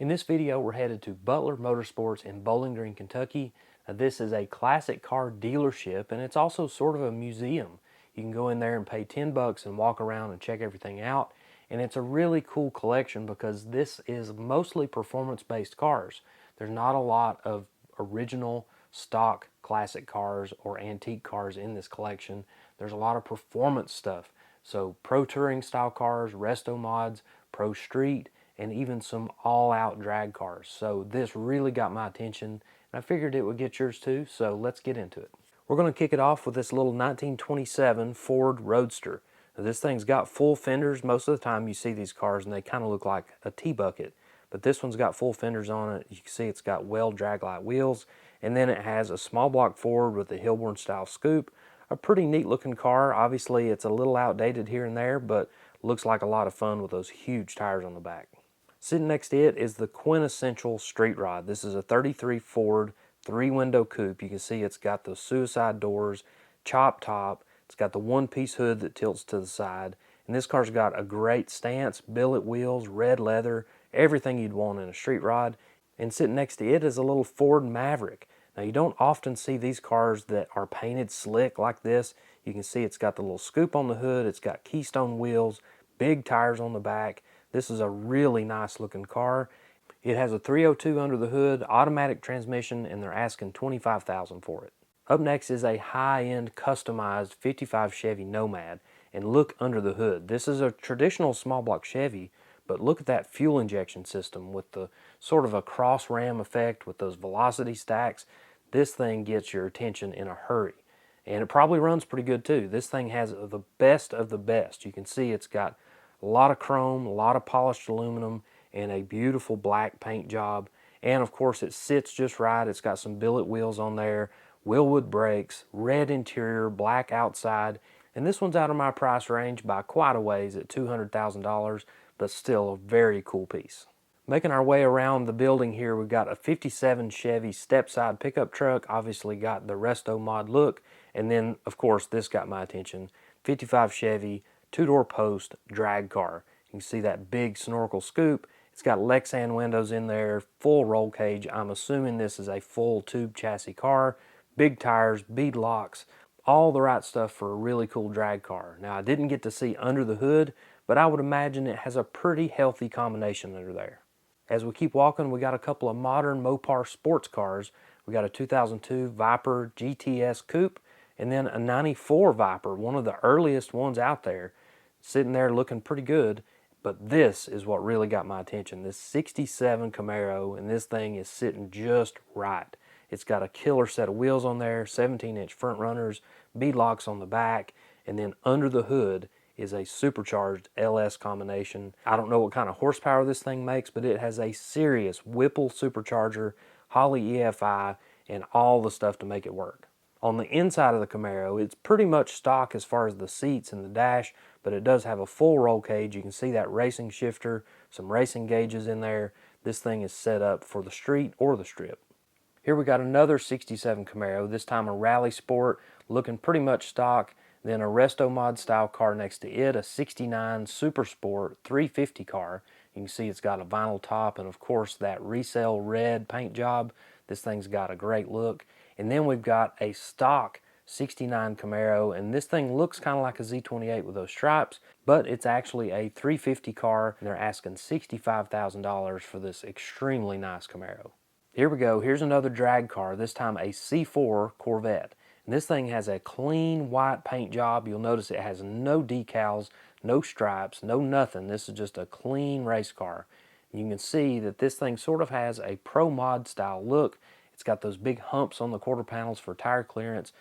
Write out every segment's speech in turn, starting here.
In this video, we're headed to Butler Motorsports in Bowling Green, Kentucky. Now, this is a classic car dealership, and it's also sort of a museum. You can go in there and pay 10 bucks and walk around and check everything out. And it's a really cool collection because this is mostly performance-based cars. There's not a lot of original stock classic cars or antique cars in this collection. There's a lot of performance stuff. So pro touring style cars, resto mods, pro street, and even some all-out drag cars. So this really got my attention, and I figured it would get yours too, so let's get into it. We're going to kick it off with this little 1927 Ford Roadster. Now, this thing's got full fenders. Most of the time you see these cars and they kind of look like a T-bucket, but this one's got full fenders on it. You can see it's got well drag-light wheels, and then it has a small block Ford with the Hilborn style scoop. A pretty neat looking car. Obviously it's a little outdated here and there, but looks like a lot of fun with those huge tires on the back. Sitting next to it is the quintessential street rod. This is a 33 Ford 3-window coupe. You can see it's got the suicide doors, chop top. It's got the one-piece hood that tilts to the side. And this car's got a great stance, billet wheels, red leather, everything you'd want in a street rod. And sitting next to it is a little Ford Maverick. Now, you don't often see these cars that are painted slick like this. You can see it's got the little scoop on the hood. It's got Keystone wheels, big tires on the back. This is a really nice looking car. It has a 302 under the hood, automatic transmission, and they're asking $25,000 for it. Up next is a high-end customized 55 Chevy Nomad, and look under the hood. This is a traditional small block Chevy, but look at that fuel injection system with the sort of a cross ram effect with those velocity stacks. This thing gets your attention in a hurry, and it probably runs pretty good too. This thing has the best of the best. You can see it's got a lot of chrome, a lot of polished aluminum, and a beautiful black paint job. And of course it sits just right. It's got some billet wheels on there, Willwood brakes, red interior, black outside. And this one's out of my price range by quite a ways at $200,000, but still a very cool piece. Making our way around the building here, we've got a 57 Chevy step-side pickup truck, obviously got the resto mod look, and then of course this got my attention, 55 Chevy, two-door post drag car. You can see that big snorkel scoop. It's got Lexan windows in there, full roll cage. I'm assuming this is a full tube chassis car, big tires, bead locks, all the right stuff for a really cool drag car. Now, I didn't get to see under the hood, but I would imagine it has a pretty healthy combination under there. As we keep walking, we got a couple of modern Mopar sports cars. We got a 2002 Viper GTS Coupe, and then a 94 Viper, one of the earliest ones out there, sitting there looking pretty good. But this is what really got my attention. This 67 Camaro, and this thing is sitting just right. It's got a killer set of wheels on there, 17-inch front runners, bead locks on the back, and then under the hood is a supercharged LS combination. I don't know what kind of horsepower this thing makes, but it has a serious Whipple supercharger, Holley EFI, and all the stuff to make it work. On the inside of the Camaro, it's pretty much stock as far as the seats and the dash, but it does have a full roll cage. You can see that racing shifter, some racing gauges in there. This thing is set up for the street or the strip. Here we got another 67 Camaro, this time a Rally Sport, looking pretty much stock. Then a resto mod style car next to it, a 69 Super Sport 350 car. You can see it's got a vinyl top and of course that resale red paint job. This thing's got a great look. And then we've got a stock 69 Camaro, and this thing looks kind of like a Z28 with those stripes, but it's actually a 350 car, and they're asking $65,000 for this extremely nice Camaro. Here we go, here's another drag car, this time a C4 Corvette. And this thing has a clean white paint job. You'll notice it has no decals, no stripes, no nothing. This is just a clean race car. And you can see that this thing sort of has a pro mod style look. It's got those big humps on the quarter panels for tire clearance,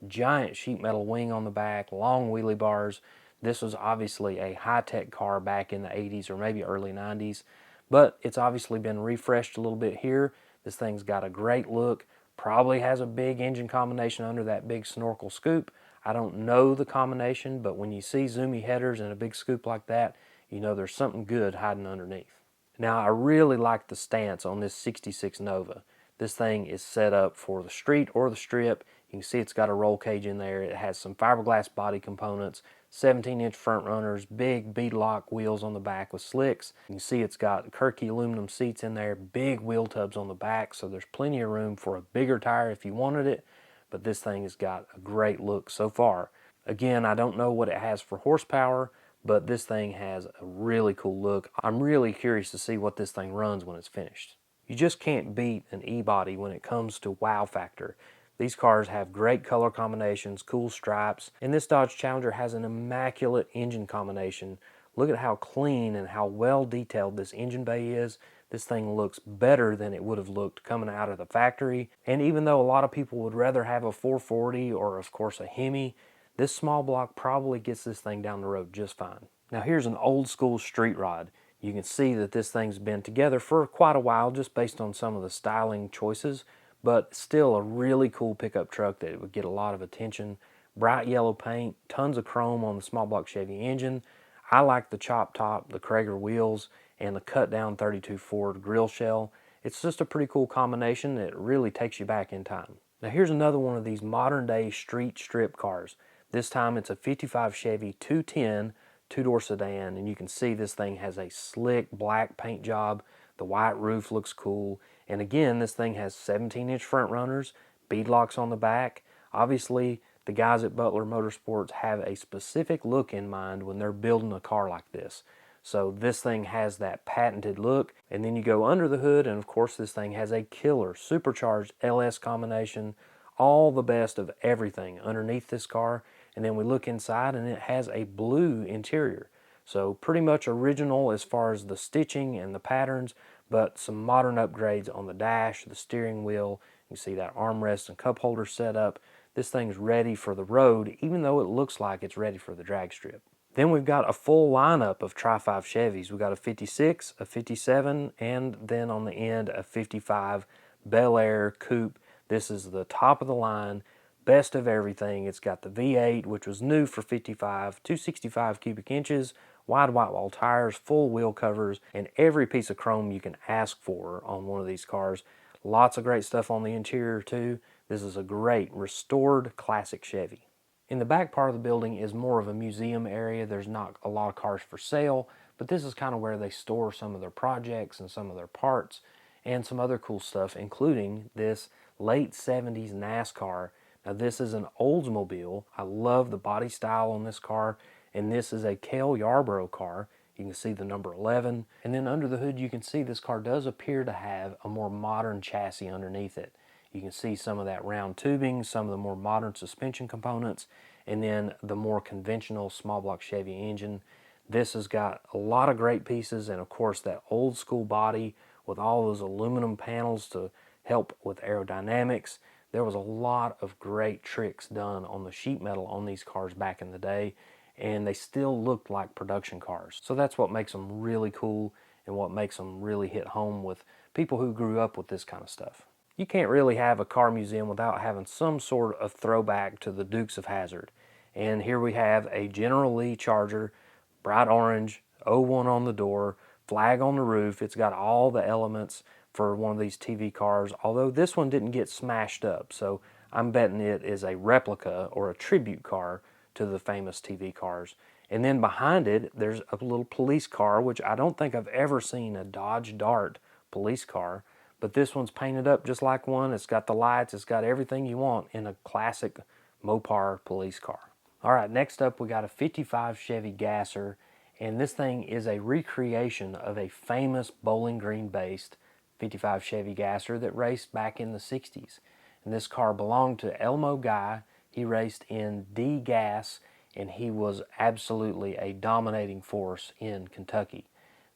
giant sheet metal wing on the back, long wheelie bars. This was obviously a high-tech car back in the 80s or maybe early 90s, but it's obviously been refreshed a little bit here. This thing's got a great look, probably has a big engine combination under that big snorkel scoop. I don't know the combination, but when you see zoomy headers and a big scoop like that, you know there's something good hiding underneath. Now, I really like the stance on this 66 Nova. This thing is set up for the street or the strip. You can see it's got a roll cage in there. It has some fiberglass body components, 17-inch front runners, big beadlock wheels on the back with slicks. You can see it's got Kirky aluminum seats in there, big wheel tubs on the back, so there's plenty of room for a bigger tire if you wanted it, but this thing has got a great look so far. Again, I don't know what it has for horsepower, but this thing has a really cool look. I'm really curious to see what this thing runs when it's finished. You just can't beat an E-body when it comes to wow factor. These cars have great color combinations, cool stripes, and this Dodge Challenger has an immaculate engine combination. Look at how clean and how well detailed this engine bay is. This thing looks better than it would have looked coming out of the factory. And even though a lot of people would rather have a 440 or of course a Hemi, this small block probably gets this thing down the road just fine. Now here's an old school street rod. You can see that this thing's been together for quite a while just based on some of the styling choices, but still a really cool pickup truck that would get a lot of attention. Bright yellow paint, tons of chrome on the small block Chevy engine. I like the chop top, the Krager wheels, and the cut down 32 Ford grill shell. It's just a pretty cool combination that really takes you back in time. Now here's another one of these modern day street strip cars. This time it's a 55 Chevy 210 two-door sedan, and you can see this thing has a slick black paint job. The white roof looks cool, and again this thing has 17-inch front runners, beadlocks on the back. Obviously the guys at Butler Motorsports have a specific look in mind when they're building a car like this. So this thing has that patented look, and then you go under the hood and of course this thing has a killer supercharged LS combination, all the best of everything underneath this car. And then we look inside and it has a blue interior. So pretty much original as far as the stitching and the patterns, but some modern upgrades on the dash, the steering wheel. You see that armrest and cup holder setup. This thing's ready for the road, even though it looks like it's ready for the drag strip. Then we've got a full lineup of Tri-5 Chevys. We've got a 56, a 57, and then on the end a 55 Bel Air Coupe. This is the top of the line, best of everything. It's got the V8, which was new for 55, 265 cubic inches, wide white wall tires, full wheel covers, and every piece of chrome you can ask for on one of these cars. Lots of great stuff on the interior too. This is a great restored classic Chevy. In the back part of the building is more of a museum area. There's not a lot of cars for sale, but this is kind of where they store some of their projects and some of their parts and some other cool stuff, including this late 70s NASCAR. Now this is an Oldsmobile. I love the body style on this car, and this is a Cale Yarborough car. You can see the number 11, and then under the hood you can see this car does appear to have a more modern chassis underneath it. You can see some of that round tubing, some of the more modern suspension components, and then the more conventional small block Chevy engine. This has got a lot of great pieces, and of course that old school body with all those aluminum panels to help with aerodynamics. There was a lot of great tricks done on the sheet metal on these cars back in the day, and they still looked like production cars. So that's what makes them really cool and what makes them really hit home with people who grew up with this kind of stuff. You can't really have a car museum without having some sort of throwback to the Dukes of Hazzard. And here we have a General Lee Charger, bright orange, '01 on the door, flag on the roof. It's got all the elements for one of these TV cars, although this one didn't get smashed up. So I'm betting it is a replica or a tribute car to the famous TV cars. And then behind it, there's a little police car, which I don't think I've ever seen a Dodge Dart police car. But this one's painted up just like one. It's got the lights. It's got everything you want in a classic Mopar police car. All right, next up we got a 55 Chevy Gasser. And this thing is a recreation of a famous Bowling Green based 55 Chevy Gasser that raced back in the 60s. And this car belonged to Elmo Guy. He raced in D-Gas, and he was absolutely a dominating force in Kentucky.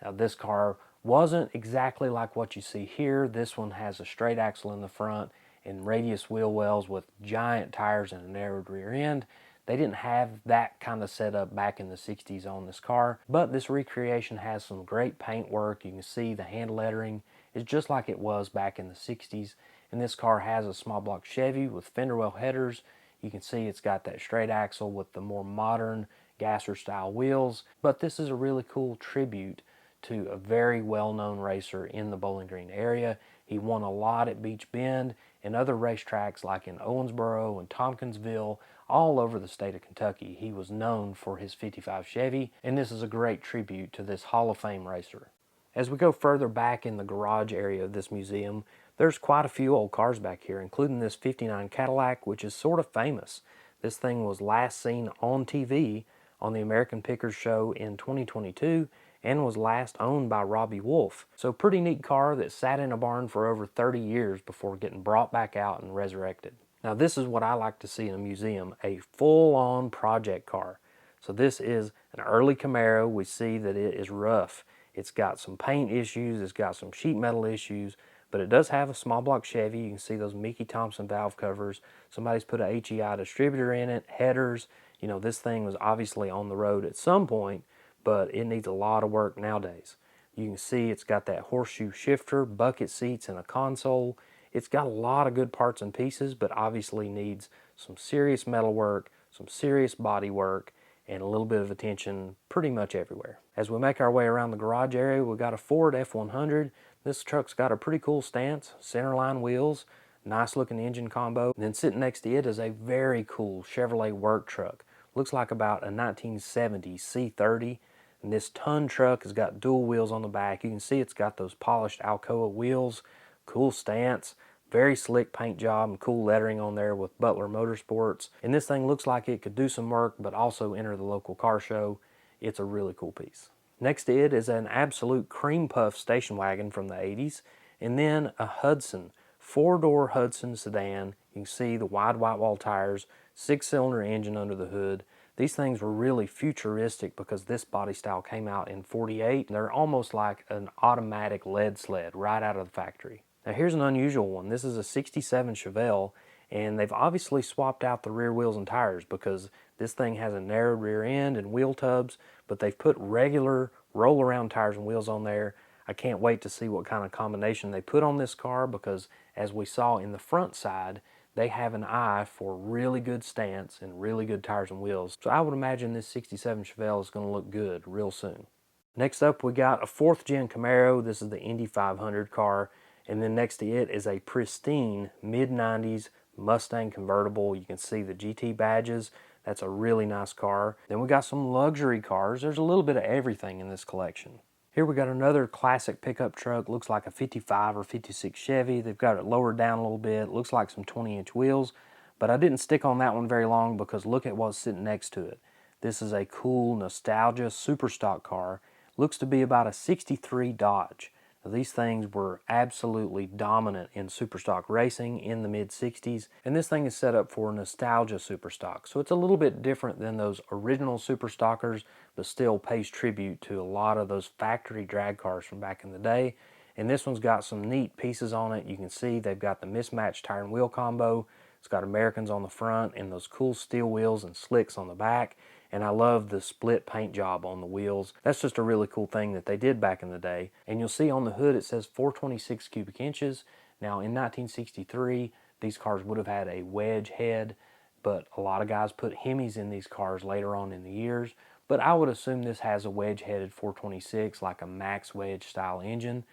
Now this car wasn't exactly like what you see here. This one has a straight axle in the front and radius wheel wells with giant tires and a narrowed rear end. They didn't have that kind of setup back in the 60s on this car, but this recreation has some great paint work. You can see the hand lettering is just like it was back in the 60s. And this car has a small block Chevy with fender well headers. You can see it's got that straight axle with the more modern Gasser style wheels, but this is a really cool tribute to a very well-known racer in the Bowling Green area. He won a lot at Beach Bend and other racetracks like in Owensboro and Tompkinsville, all over the state of Kentucky. He was known for his 55 Chevy, and this is a great tribute to this Hall of Fame racer. As we go further back in the garage area of this museum, there's quite a few old cars back here, including this 59 Cadillac, which is sort of famous. This thing was last seen on TV on the American Pickers show in 2022 and was last owned by Robbie Wolf. So pretty neat car that sat in a barn for over 30 years before getting brought back out and resurrected. Now this is what I like to see in a museum, a full-on project car. So this is an early Camaro. We see that it is rough. It's got some paint issues, it's got some sheet metal issues, but it does have a small block Chevy. You can see those Mickey Thompson valve covers. Somebody's put a HEI distributor in it, headers. You know, this thing was obviously on the road at some point, but it needs a lot of work nowadays. You can see it's got that horseshoe shifter, bucket seats, and a console. It's got a lot of good parts and pieces, but obviously needs some serious metal work, some serious body work, and a little bit of attention pretty much everywhere. As we make our way around the garage area, we've got a Ford F100. This truck's got a pretty cool stance, centerline wheels, nice looking engine combo. And then sitting next to it is a very cool Chevrolet work truck. Looks like about a 1970 C30. And this ton truck has got dual wheels on the back. You can see it's got those polished Alcoa wheels, cool stance, very slick paint job and cool lettering on there with Butler Motorsports. And this thing looks like it could do some work but also enter the local car show. It's a really cool piece. Next to it is an absolute cream puff station wagon from the 80s, and then a Hudson, four-door Hudson sedan. You can see the wide white wall tires, six-cylinder engine under the hood. These things were really futuristic because this body style came out in '48. They're almost like an automatic lead sled right out of the factory. Now here's an unusual one. This is a '67 Chevelle, and they've obviously swapped out the rear wheels and tires because this thing has a narrowed rear end and wheel tubs, but they've put regular roll-around tires and wheels on there. I can't wait to see what kind of combination they put on this car because, as we saw in the front side, they have an eye for really good stance and really good tires and wheels. So I would imagine this '67 Chevelle is going to look good real soon. Next up, we got a 4th gen Camaro. This is the Indy 500 car. And then next to it is a pristine mid-90s Mustang convertible. You can see the GT badges. That's a really nice car. Then we got some luxury cars. There's a little bit of everything in this collection. Here we got another classic pickup truck. Looks like a 55 or 56 Chevy. They've got it lowered down a little bit. Looks like some 20-inch wheels. But I didn't stick on that one very long because look at what's sitting next to it. This is a cool nostalgia super stock car. Looks to be about a '63 Dodge. Now, these things were absolutely dominant in superstock racing in the mid-60s, and this thing is set up for nostalgia superstock. So it's a little bit different than those original superstockers, but still pays tribute to a lot of those factory drag cars from back in the day. And this one's got some neat pieces on it. You can see they've got the mismatched tire and wheel combo. It's got Americans on the front and those cool steel wheels and slicks on the back. And I love the split paint job on the wheels. That's just a really cool thing that they did back in the day. And you'll see on the hood it says 426 cubic inches. Now in 1963, these cars would have had a wedge head, but a lot of guys put Hemis in these cars later on in the years. But I would assume this has a wedge-headed 426, like a max wedge style engine.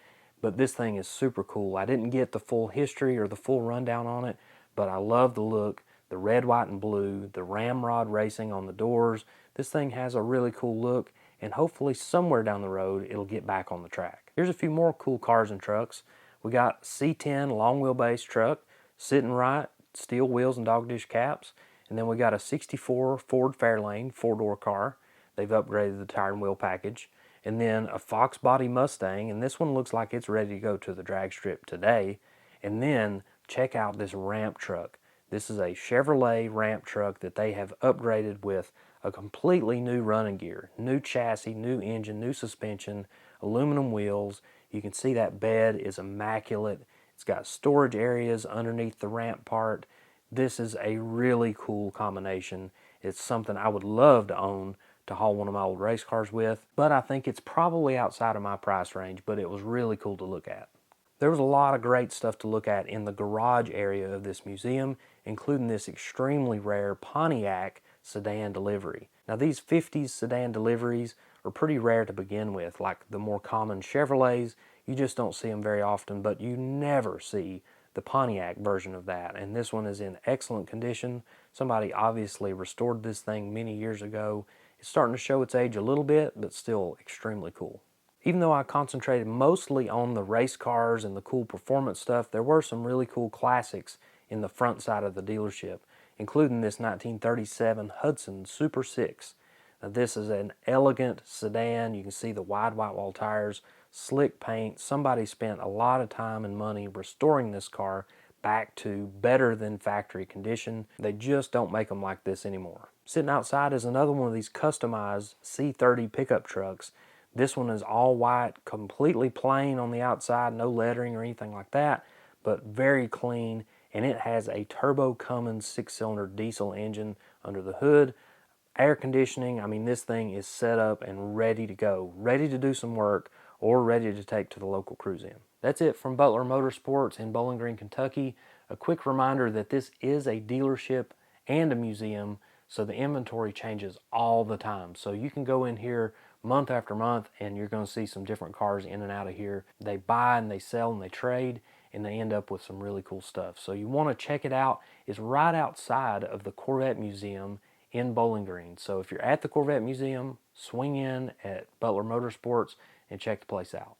But this thing is super cool. I didn't get the full history or the full rundown on it, but I love the look. The red, white, and blue, the ramrod racing on the doors. This thing has a really cool look, and hopefully somewhere down the road it'll get back on the track. Here's a few more cool cars and trucks. We got C10 long wheelbase truck, sitting right, steel wheels and dog dish caps. And then we got a '64 Ford Fairlane 4-door car. They've upgraded the tire and wheel package. And then a Fox body Mustang, and this one looks like it's ready to go to the drag strip today. And then check out this ramp truck. This is a Chevrolet ramp truck that they have upgraded with a completely new running gear. New chassis, new engine, new suspension, aluminum wheels. You can see that bed is immaculate. It's got storage areas underneath the ramp part. This is a really cool combination. It's something I would love to own to haul one of my old race cars with, but I think it's probably outside of my price range, but it was really cool to look at. There was a lot of great stuff to look at in the garage area of this museum, including this extremely rare Pontiac sedan delivery. Now these '50s sedan deliveries are pretty rare to begin with. Like the more common Chevrolets, you just don't see them very often, but you never see the Pontiac version of that, and this one is in excellent condition. Somebody obviously restored this thing many years ago. It's starting to show its age a little bit, but still extremely cool. Even though I concentrated mostly on the race cars and the cool performance stuff, there were some really cool classics in the front side of the dealership, including this 1937 Hudson Super 6. Now, this is an elegant sedan. You can see the wide white wall tires, slick paint. Somebody spent a lot of time and money restoring this car back to better than factory condition. They just don't make them like this anymore. Sitting outside is another one of these customized C30 pickup trucks. This one is all white, completely plain on the outside, no lettering or anything like that, but very clean, and it has a turbo Cummins 6-cylinder diesel engine under the hood. Air conditioning, I mean, this thing is set up and ready to go, ready to do some work or ready to take to the local cruise-in. That's it from Butler Motorsports in Bowling Green, Kentucky. A quick reminder that this is a dealership and a museum, so the inventory changes all the time. So you can go in here month after month and you're going to see some different cars in and out of here. They buy and they sell and they trade, and they end up with some really cool stuff. So you want to check it out. It's right outside of the Corvette Museum in Bowling Green. So if you're at the Corvette Museum, swing in at Butler Motorsports and check the place out.